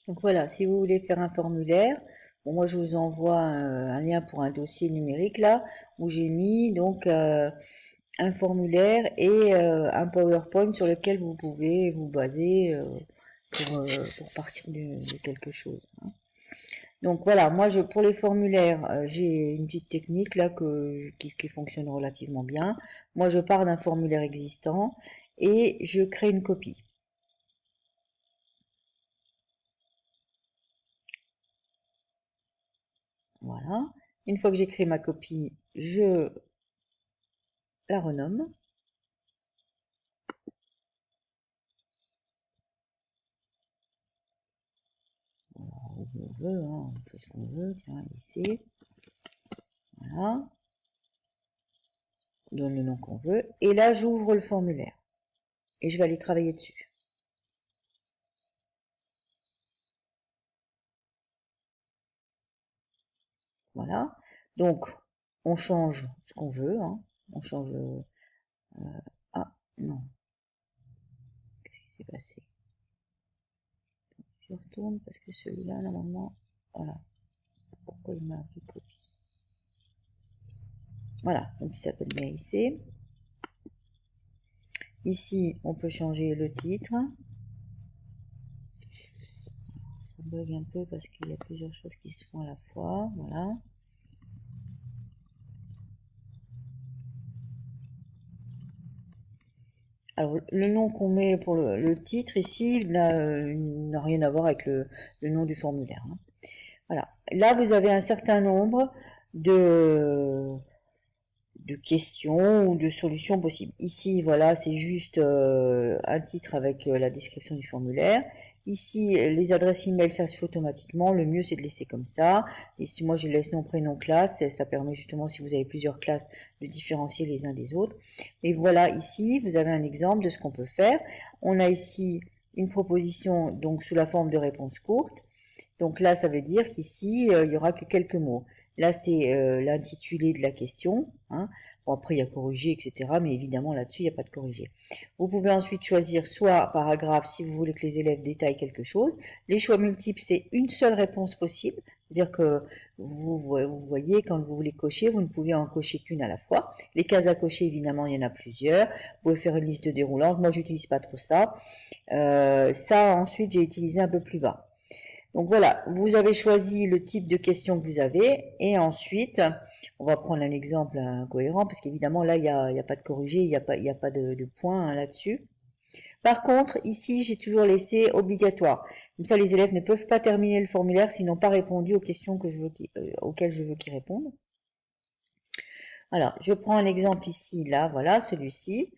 Donc voilà, si vous voulez faire un formulaire, bon, moi je vous envoie un lien pour un dossier numérique là, où j'ai mis donc un formulaire et un PowerPoint sur lequel vous pouvez vous baser pour partir de quelque chose, hein. Donc voilà, moi pour les formulaires, j'ai une petite technique là qui fonctionne relativement bien. Moi je pars d'un formulaire existant et je crée une copie. Voilà. Une fois que j'ai créé ma copie, je la renomme. Où on veut, hein, on fait ce qu'on veut, tiens, ici. Voilà. On donne le nom qu'on veut. Et là, j'ouvre le formulaire. Et je vais aller travailler dessus. Voilà. Donc, on change ce qu'on veut, hein. On change... ah, non. Qu'est-ce qui s'est passé? Je retourne parce que celui-là, normalement... Voilà. Pourquoi il m'a appelé copie? Voilà. Donc, il s'appelle bien ici. Ici, on peut changer le titre. Ça bug un peu parce qu'il y a plusieurs choses qui se font à la fois. Voilà. Alors, le nom qu'on met pour le titre ici n'a rien à voir avec le nom du formulaire, hein. Voilà. Là, vous avez un certain nombre de, de questions ou de solutions possibles. Ici, voilà, c'est juste un titre avec la description du formulaire. Ici, les adresses email, ça se fait automatiquement. Le mieux, c'est de laisser comme ça. Et si moi, je laisse nom, prénom, classe, ça permet justement, si vous avez plusieurs classes, de différencier les uns des autres. Et voilà, ici, vous avez un exemple de ce qu'on peut faire. On a ici une proposition, donc sous la forme de réponse courte. Donc là, ça veut dire qu'ici, il n'y aura que quelques mots. Là, c'est l'intitulé de la question, hein. Bon, après, il y a corrigé, etc. Mais évidemment, là-dessus, il n'y a pas de corrigé. Vous pouvez ensuite choisir soit paragraphe si vous voulez que les élèves détaillent quelque chose. Les choix multiples, c'est une seule réponse possible. C'est-à-dire que vous voyez, quand vous voulez cocher, vous ne pouvez en cocher qu'une à la fois. Les cases à cocher, évidemment, il y en a plusieurs. Vous pouvez faire une liste déroulante. Moi, j'utilise pas trop ça. Ça, ensuite, j'ai utilisé un peu plus bas. Donc voilà, vous avez choisi le type de question que vous avez et ensuite, on va prendre un exemple cohérent parce qu'évidemment là, il n'y a pas de corrigé, il n'y a pas de point, hein, là-dessus. Par contre, ici, j'ai toujours laissé obligatoire. Comme ça, les élèves ne peuvent pas terminer le formulaire s'ils n'ont pas répondu aux questions auxquelles je veux qu'ils répondent. Alors, je prends un exemple ici, là, voilà, celui-ci.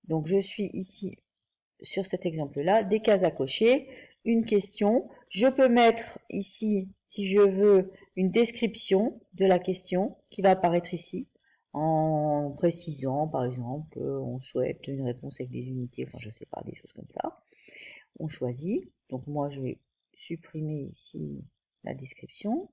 Donc, je suis ici sur cet exemple-là, des cases à cocher, une question. Je peux mettre ici, si je veux, une description de la question qui va apparaître ici, en précisant, par exemple, qu'on souhaite une réponse avec des unités, enfin, je sais pas, des choses comme ça. On choisit. Donc, moi, je vais supprimer ici la description.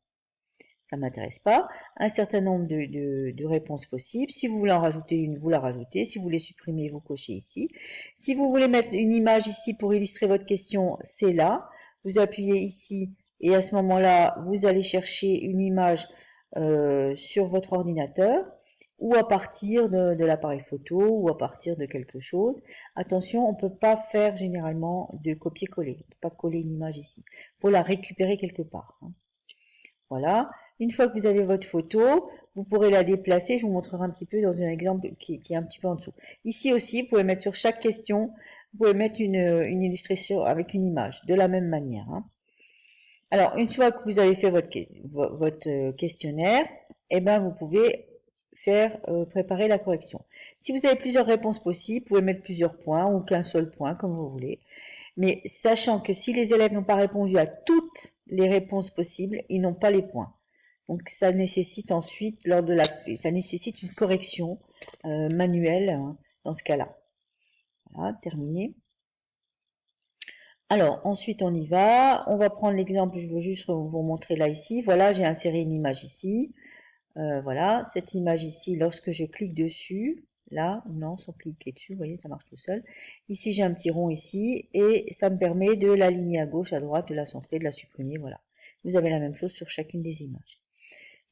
Ça ne m'intéresse pas. Un certain nombre de réponses possibles. Si vous voulez en rajouter une, vous la rajoutez. Si vous voulez supprimer, vous cochez ici. Si vous voulez mettre une image ici pour illustrer votre question, c'est là. Vous appuyez ici et à ce moment-là, vous allez chercher une image sur votre ordinateur ou à partir de l'appareil photo ou à partir de quelque chose. Attention, on ne peut pas faire généralement de copier-coller. On ne peut pas coller une image ici. Il faut la récupérer quelque part, hein. Voilà. Une fois que vous avez votre photo, vous pourrez la déplacer. Je vous montrerai un petit peu dans un exemple qui est un petit peu en dessous. Ici aussi, vous pouvez mettre sur chaque question, vous pouvez mettre une illustration avec une image, de la même manière, hein. Alors, une fois que vous avez fait votre questionnaire, eh ben, vous pouvez préparer la correction. Si vous avez plusieurs réponses possibles, vous pouvez mettre plusieurs points ou qu'un seul point, comme vous voulez. Mais sachant que si les élèves n'ont pas répondu à toutes les réponses possibles, ils n'ont pas les points. Donc ça nécessite ensuite, ça nécessite une correction manuelle, hein, dans ce cas-là. Voilà, terminé. Alors ensuite on y va. On va prendre l'exemple, je veux juste vous montrer là ici. Voilà, j'ai inséré une image ici. Voilà, cette image ici, lorsque je clique dessus, là, non, sans cliquer dessus, vous voyez, ça marche tout seul. Ici, j'ai un petit rond ici, et ça me permet de l'aligner à gauche, à droite, de la centrer, de la supprimer, voilà. Vous avez la même chose sur chacune des images.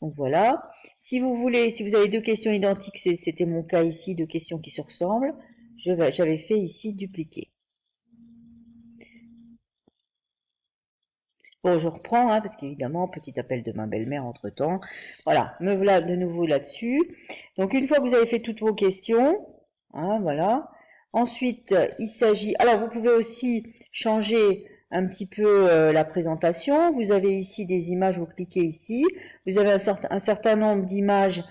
Donc voilà. Si vous voulez, si vous avez deux questions identiques, c'était mon cas ici, deux questions qui se ressemblent, j'avais fait ici dupliquer. Bon, je reprends, hein, parce qu'évidemment, petit appel de ma belle-mère entre-temps. Voilà, me voilà de nouveau là-dessus. Donc, une fois que vous avez fait toutes vos questions, hein, voilà. Ensuite, il s'agit... Alors, vous pouvez aussi changer un petit peu la présentation. Vous avez ici des images, vous cliquez ici. Vous avez un certain nombre d'images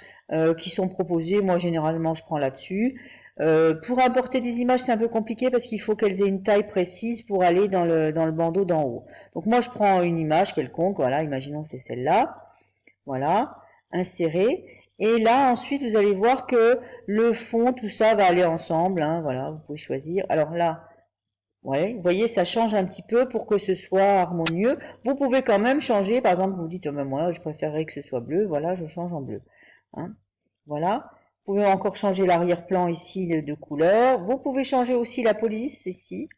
qui sont proposées. Moi, généralement, je prends là-dessus. Pour importer des images, c'est un peu compliqué parce qu'il faut qu'elles aient une taille précise pour aller dans le bandeau d'en haut. Donc moi, je prends une image quelconque, voilà, imaginons c'est celle-là, voilà, insérer. Et là, ensuite, vous allez voir que le fond, tout ça va aller ensemble, hein, voilà, vous pouvez choisir. Alors là, ouais, vous voyez, ça change un petit peu pour que ce soit harmonieux. Vous pouvez quand même changer, par exemple, vous dites, oh, ben moi, je préférerais que ce soit bleu, voilà, je change en bleu. Hein, voilà. Vous pouvez encore changer l'arrière-plan ici de couleur. Vous pouvez changer aussi la police ici.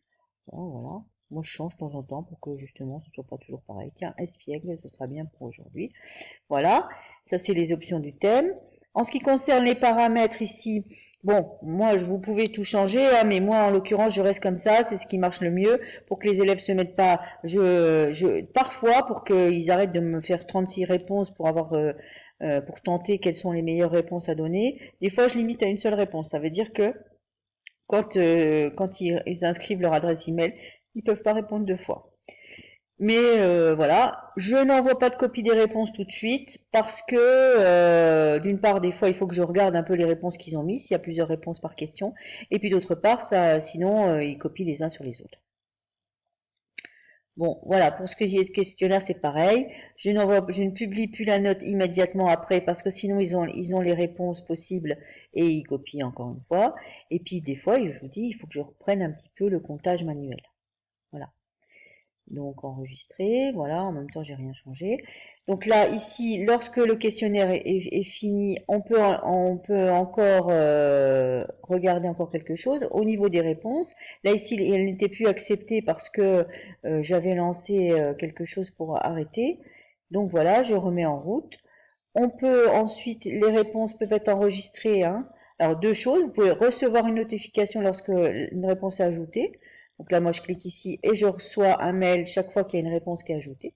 Bon, voilà. Moi, je change de temps en temps pour que justement ce soit pas toujours pareil. Tiens, espiègle, ce sera bien pour aujourd'hui. Voilà. Ça, c'est les options du thème. En ce qui concerne les paramètres ici, bon, moi, vous pouvez tout changer, hein, mais moi, en l'occurrence, je reste comme ça. C'est ce qui marche le mieux pour que les élèves se mettent pas. Parfois, pour qu'ils arrêtent de me faire 36 réponses pour avoir pour tenter quelles sont les meilleures réponses à donner. Des fois, je limite à une seule réponse. Ça veut dire que quand ils inscrivent leur adresse email, ils peuvent pas répondre deux fois. Mais voilà, je n'envoie pas de copie des réponses tout de suite parce que d'une part, des fois, il faut que je regarde un peu les réponses qu'ils ont mis, s'il y a plusieurs réponses par question, et puis d'autre part, sinon, ils copient les uns sur les autres. Bon, voilà, pour ce qui est de questionnaire, c'est pareil. Je ne publie plus la note immédiatement après parce que sinon ils ont les réponses possibles et ils copient encore une fois. Et puis des fois, je vous dis, il faut que je reprenne un petit peu le comptage manuel. Voilà. Donc enregistrer, voilà, en même temps j'ai rien changé. Donc là, ici, lorsque le questionnaire est fini, on peut encore regarder encore quelque chose. Au niveau des réponses, là ici, elle n'était plus acceptée parce que j'avais lancé quelque chose pour arrêter. Donc voilà, je remets en route. On peut ensuite, les réponses peuvent être enregistrées. Hein. Alors deux choses, vous pouvez recevoir une notification lorsque une réponse est ajoutée. Donc là, moi, je clique ici et je reçois un mail chaque fois qu'il y a une réponse qui est ajoutée.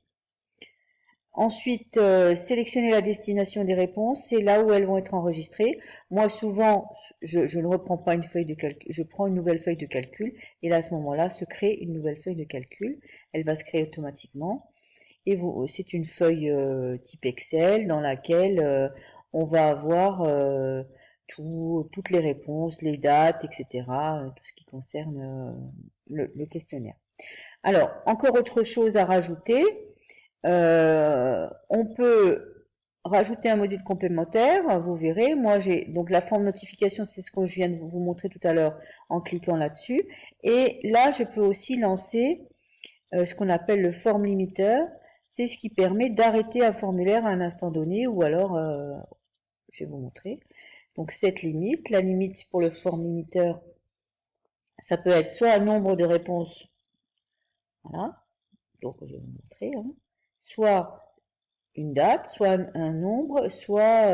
Ensuite, sélectionner la destination des réponses, c'est là où elles vont être enregistrées. Moi, souvent, je ne reprends pas une feuille de calcul, je prends une nouvelle feuille de calcul, et là, à ce moment-là, se crée une nouvelle feuille de calcul. Elle va se créer automatiquement. Et c'est une feuille type Excel dans laquelle on va avoir toutes les réponses, les dates, etc., tout ce qui concerne le questionnaire. Alors, encore autre chose à rajouter, on peut rajouter un module complémentaire, vous verrez, moi j'ai donc la forme notification, c'est ce que je viens de vous montrer tout à l'heure en cliquant là-dessus, et là je peux aussi lancer ce qu'on appelle le form limiter, c'est ce qui permet d'arrêter un formulaire à un instant donné, ou alors, je vais vous montrer, donc cette limite, la limite pour le form limiter, ça peut être soit un nombre de réponses, voilà, donc je vais vous montrer, hein, soit une date, soit un nombre, soit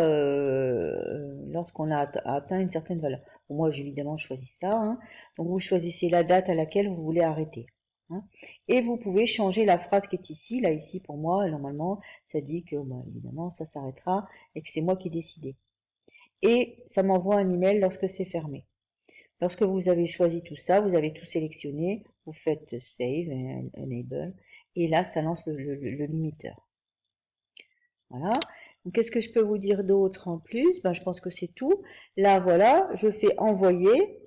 lorsqu'on a atteint une certaine valeur. Bon, moi, évidemment, je choisis ça, hein, donc vous choisissez la date à laquelle vous voulez arrêter. Hein, et vous pouvez changer la phrase qui est ici, là ici pour moi, normalement, ça dit que, bah, évidemment, ça s'arrêtera et que c'est moi qui ai décidé. Et ça m'envoie un email lorsque c'est fermé. Lorsque vous avez choisi tout ça, vous avez tout sélectionné, vous faites Save, Enable, et là, ça lance le limiteur. Voilà. Donc, qu'est-ce que je peux vous dire d'autre en plus? Ben, je pense que c'est tout. Là, voilà, je fais envoyer.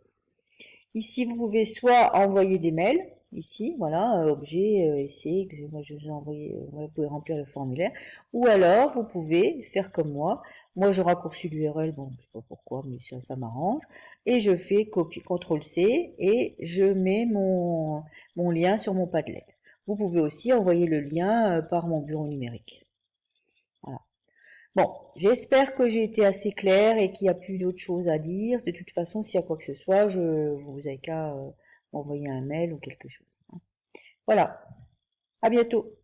Ici, vous pouvez soit envoyer des mails. Ici, voilà, objet, essai, moi je vous ai envoyé, vous pouvez remplir le formulaire. Ou alors, vous pouvez faire comme moi. Moi, je raccourcis l'URL, bon, je sais pas pourquoi, mais ça m'arrange. Et je fais copie, CTRL-C, et je mets mon lien sur mon Padlet. Vous pouvez aussi envoyer le lien par mon bureau numérique. Voilà. Bon, j'espère que j'ai été assez claire et qu'il n'y a plus d'autres choses à dire. De toute façon, s'il y a quoi que ce soit, vous avez qu'à m'envoyer un mail ou quelque chose. Voilà, à bientôt.